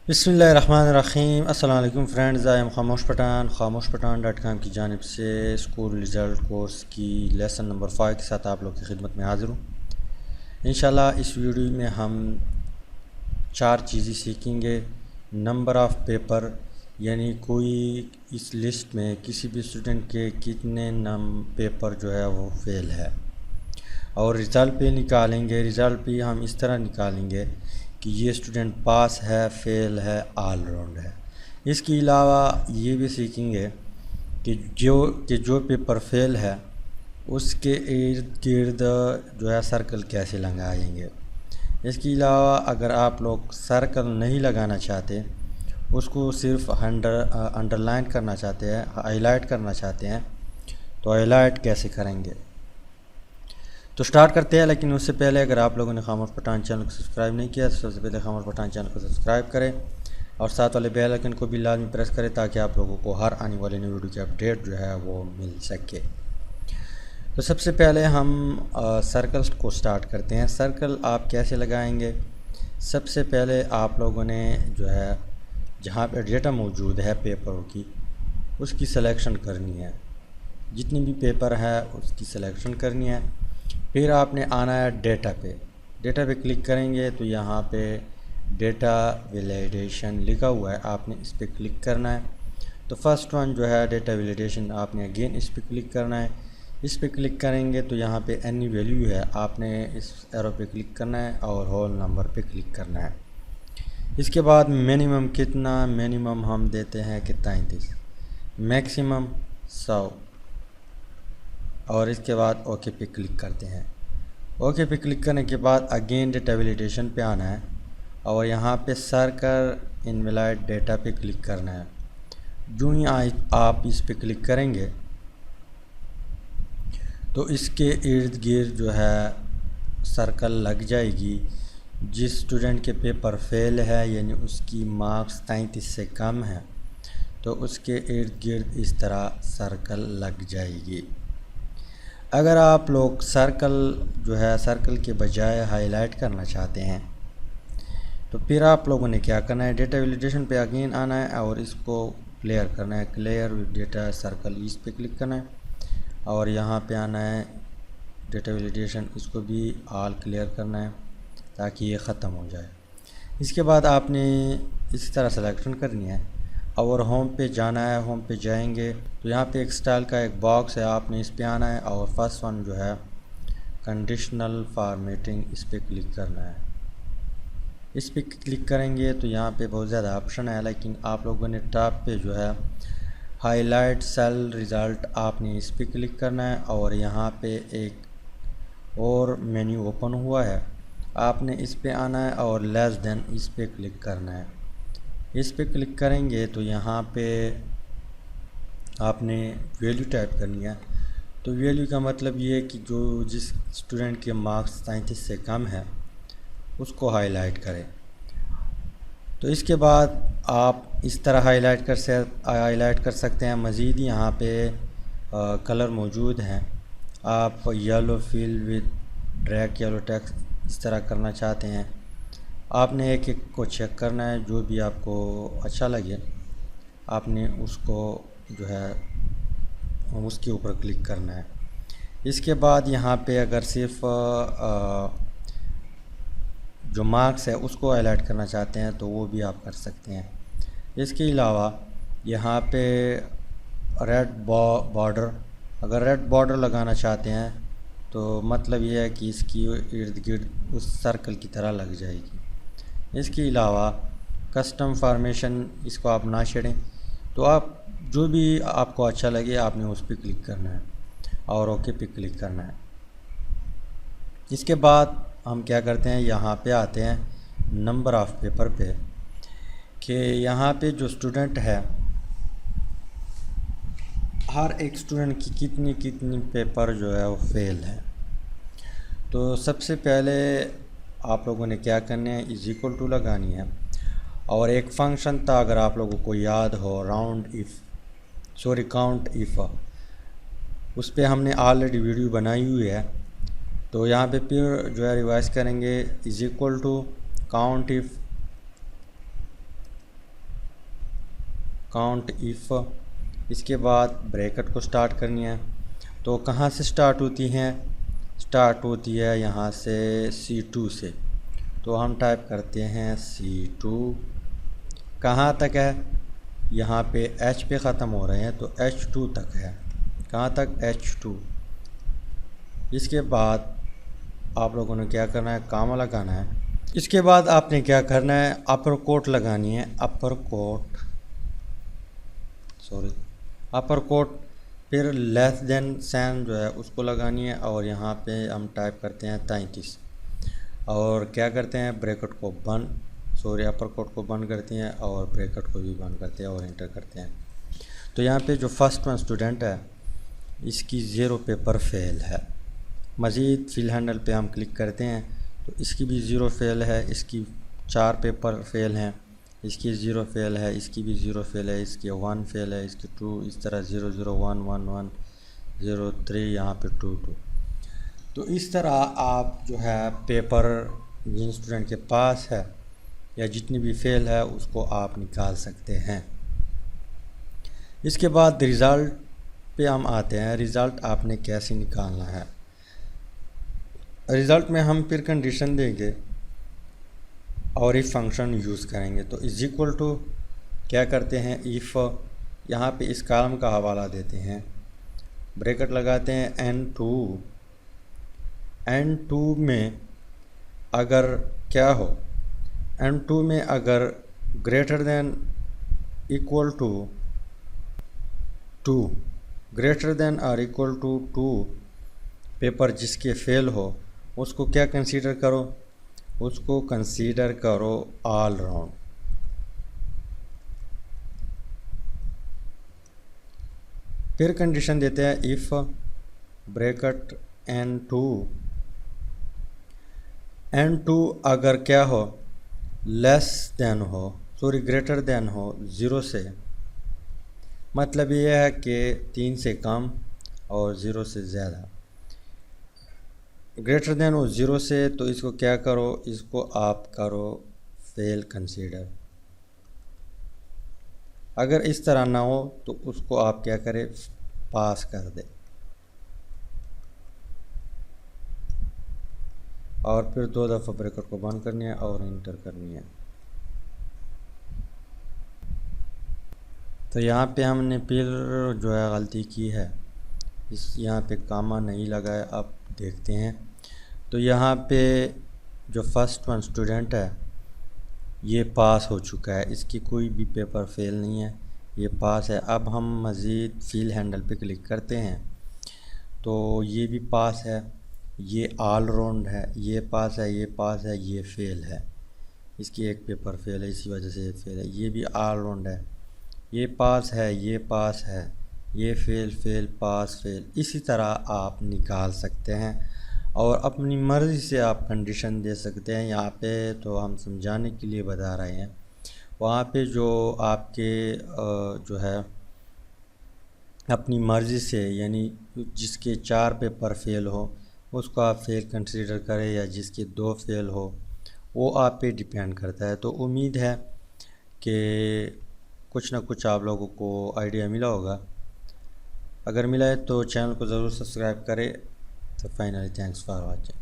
बिस्मिल्लाहिर्रहमानिर्रहीम। अस्सलाम वालेकुम फ्रेंड्स, आई एम खामोश पठान की जानिब से स्कूल रिज़ल्ट कोर्स की लेसन नंबर 5 के साथ आप लोग की खिदमत में हाज़िर हूँ। इंशाल्लाह इस वीडियो में हम 4 चीज़ें सीखेंगे। नंबर ऑफ़ पेपर, यानी कोई इस लिस्ट में किसी भी स्टूडेंट के कितने पेपर जो है वो फेल है, और रिज़ल्ट पे निकालेंगे। रिज़ल्ट पे हम इस तरह निकालेंगे कि ये स्टूडेंट पास है, फेल है, ऑल राउंड है। इसके अलावा ये भी सीखेंगे कि जो पेपर फेल है उसके इर्द गिर्द जो है सर्कल कैसे लगाएंगे। इसके अलावा अगर आप लोग सर्कल नहीं लगाना चाहते, उसको सिर्फ अंडरलाइन करना चाहते हैं, हाईलाइट करना चाहते हैं, तो हाईलाइट कैसे करेंगे। तो स्टार्ट करते हैं। लेकिन उससे पहले अगर आप लोगों ने खामोश पठान चैनल को सब्सक्राइब नहीं किया तो सबसे पहले खामोश पठान चैनल को सब्सक्राइब करें और साथ वाले बेल आइकन को भी लाजमी प्रेस करें ताकि आप लोगों को हर आने वाली न्यू वीडियो की अपडेट जो है वो मिल सके। तो सबसे पहले हम सर्कल्स को स्टार्ट करते हैं। सर्कल आप कैसे लगाएंगे? सबसे पहले आप लोगों ने जो है जहाँ पे डेटा मौजूद है पेपरों की, उसकी सिलेक्शन करनी है। जितनी भी पेपर है उसकी सिलेक्शन करनी है। फिर आपने आना है डेटा पे क्लिक करेंगे तो यहाँ पे डेटा वैलिडेशन लिखा हुआ है, आपने इस पर क्लिक करना है। तो फर्स्ट वन जो है डेटा वैलिडेशन, आपने अगेन इस पर क्लिक करना है। इस पर क्लिक करेंगे तो यहाँ पे एनी वैल्यू है, आपने इस एरो पे क्लिक करना है और होल नंबर पे क्लिक करना है। इसके बाद मिनिमम कितना, मिनिमम हम देते हैं कि 33, मैक्सिमम 100, और इसके बाद ओके पे क्लिक करते हैं। ओके पे क्लिक करने के बाद अगेन डेटा वैलिडेशन पे आना है और यहाँ पे सर्कल इनवैलिड डेटा पे क्लिक करना है। जो ही आप इस पे क्लिक करेंगे तो इसके इर्द गिर्द जो है सर्कल लग जाएगी। जिस स्टूडेंट के पेपर फेल है यानी उसकी मार्क्स 33 से कम है तो उसके इर्द गिर्द इस तरह सर्कल लग जाएगी। अगर आप लोग सर्कल जो है सर्कल के बजाय हाईलाइट करना चाहते हैं तो फिर आप लोगों ने क्या करना है, डेटा वैलिडेशन पे अगेन आना है और इसको क्लियर करना है। क्लियर विद डेटा सर्कल, इस पे क्लिक करना है और यहाँ पे आना है डेटा वैलिडेशन, इसको भी ऑल क्लियर करना है ताकि ये ख़त्म हो जाए। इसके बाद आपने इसी तरह सिलेक्शन करनी है और होम पे जाना है। होम पे जाएंगे तो यहाँ पे एक स्टाइल का एक बॉक्स है, आपने इस पे आना है और फर्स्ट वन जो है कंडीशनल फॉर्मेटिंग, इस पे क्लिक करना है। इस पे क्लिक करेंगे तो यहाँ पे बहुत ज़्यादा ऑप्शन है, लेकिन आप लोगों ने टॉप पे जो है हाईलाइट सेल रिज़ल्ट, आपने इस पे क्लिक करना है और यहाँ पे एक और मेन्यू ओपन हुआ है, आपने इस पे आना है और लेस देन इस पे क्लिक करना है। इस पे क्लिक करेंगे तो यहाँ पे आपने वैल्यू टाइप करनी है। तो वैल्यू का मतलब ये है कि जो जिस स्टूडेंट के मार्क्स 33 से कम है उसको हाईलाइट करें। तो इसके बाद आप इस तरह हाईलाइट कर सकते हैं। मज़ीद यहाँ पे कलर मौजूद हैं। आप yellow fill with drag yellow text इस तरह करना चाहते हैं, आपने एक एक को चेक करना है। जो भी आपको अच्छा लगे आपने उसको जो है उसके ऊपर क्लिक करना है। इसके बाद यहाँ पे अगर सिर्फ जो मार्क्स है उसको हाईलाइट करना चाहते हैं तो वो भी आप कर सकते हैं। इसके अलावा यहाँ पे रेड बॉर्डर, अगर रेड बॉर्डर लगाना चाहते हैं तो मतलब ये है कि इसकी इर्द गिर्द उस सर्कल की तरह लग जाएगी। इसके अलावा कस्टम फॉर्मेशन, इसको आप ना छेड़ें, तो आप जो भी आपको अच्छा लगे आपने उस पर क्लिक करना है और ओके पे क्लिक करना है। इसके बाद हम क्या करते हैं, यहाँ पे आते हैं नंबर ऑफ़ पेपर पे कि यहाँ पे जो स्टूडेंट है हर एक स्टूडेंट की कितनी कितनी पेपर जो है वो फेल है। तो सबसे पहले आप लोगों ने क्या करना है, इज इक्वल टू लगानी है और एक फंक्शन था अगर आप लोगों को याद हो, काउंट इफ़, उस पर हमने ऑलरेडी वीडियो बनाई हुई है। तो यहाँ पे फिर जो है रिवाइज करेंगे, is equal to count if count if, इसके बाद ब्रैकेट को स्टार्ट करनी है। तो कहाँ से स्टार्ट होती हैं? स्टार्ट होती है यहाँ से C2 से। तो हम टाइप करते हैं C2, कहाँ तक है? यहाँ पे H पे ख़त्म हो रहे हैं तो H2 तक है। कहाँ तक? H2। इसके बाद आप लोगों ने क्या करना है? कामा लगाना है। इसके बाद आपने क्या करना है? अपर कोट लगानी है, अपर कोट, फिर लेस देन साइन जो है उसको लगानी है और यहाँ पे हम टाइप करते हैं 33 और क्या करते हैं? ब्रैकेट को अपर कोट को बंद करते हैं और ब्रैकेट को भी बंद करते हैं और इंटर करते हैं। तो यहाँ पे जो फर्स्ट वन स्टूडेंट है इसकी 0 पेपर फेल है। मज़ीद फिल हैंडल पे हम क्लिक करते हैं तो इसकी भी 0 फेल है, इसकी 4 पेपर फेल हैं, इसकी 0 फेल है, इसकी भी 0 फेल है, इसकी 1 फेल है, इसकी 2, इस तरह 0 0 1 1 1 0 3, यहाँ पे 2 2। तो इस तरह आप जो है पेपर जिन स्टूडेंट के पास है या जितनी भी फेल है उसको आप निकाल सकते हैं। इसके बाद रिज़ल्ट पे हम आते हैं। रिज़ल्ट आपने कैसे निकालना है? रिज़ल्ट में हम फिर कंडीशन देंगे और इफ़ फंक्शन यूज़ करेंगे। तो इज़ इक्वल टू क्या करते हैं? इफ़, यहाँ पे इस कॉलम का हवाला देते हैं, ब्रैकेट लगाते हैं N2 में अगर क्या हो? N2 में अगर greater than equal to 2, greater than और इक्वल टू 2 पेपर जिसके फेल हो उसको क्या कंसीडर करो? उसको कंसीडर करो ऑल राउंड। फिर कंडीशन देते हैं इफ़ ब्रैकेट N2 अगर क्या हो? ग्रेटर देन हो 0 से, मतलब ये है कि 3 से कम और 0 से ज़्यादा। ग्रेटर देन हो 0 से, तो इसको क्या करो? इसको आप करो फेल कंसीडर। अगर इस तरह ना हो तो उसको आप क्या करें? पास कर दे और फिर 2 दफ़ा ब्रैकेट को बंद करनी है और इंटर करनी है। तो यहाँ पे हमने फिर जो है गलती की है, यहाँ पे कामा नहीं लगाया। अब देखते हैं तो यहाँ पे जो फर्स्ट वन स्टूडेंट है ये पास हो चुका है, इसकी कोई भी पेपर फेल नहीं है, ये पास है। अब हम मज़ीद फिल हैंडल पे क्लिक करते हैं तो ये भी पास है, ये ऑल राउंड है, ये पास है, ये पास है, ये फेल है, इसकी एक पेपर फेल है इसी वजह से ये फेल है। ये भी ऑल राउंड है, ये पास है, ये पास है, ये फेल फेल पास फेल। इसी तरह आप निकाल सकते हैं और अपनी मर्ज़ी से आप कंडीशन दे सकते हैं। यहाँ पे तो हम समझाने के लिए बता रहे हैं, वहाँ पे जो आपके जो है अपनी मर्ज़ी से, यानी जिसके 4 पेपर फेल हो उसको आप फेल कंसीडर करें या जिसके 2 फेल हो, वो आप पे डिपेंड करता है। तो उम्मीद है कि कुछ ना कुछ आप लोगों को आइडिया मिला होगा। अगर मिला है तो चैनल को ज़रूर सब्सक्राइब करें। तो फाइनली थैंक्स फॉर वॉचिंग।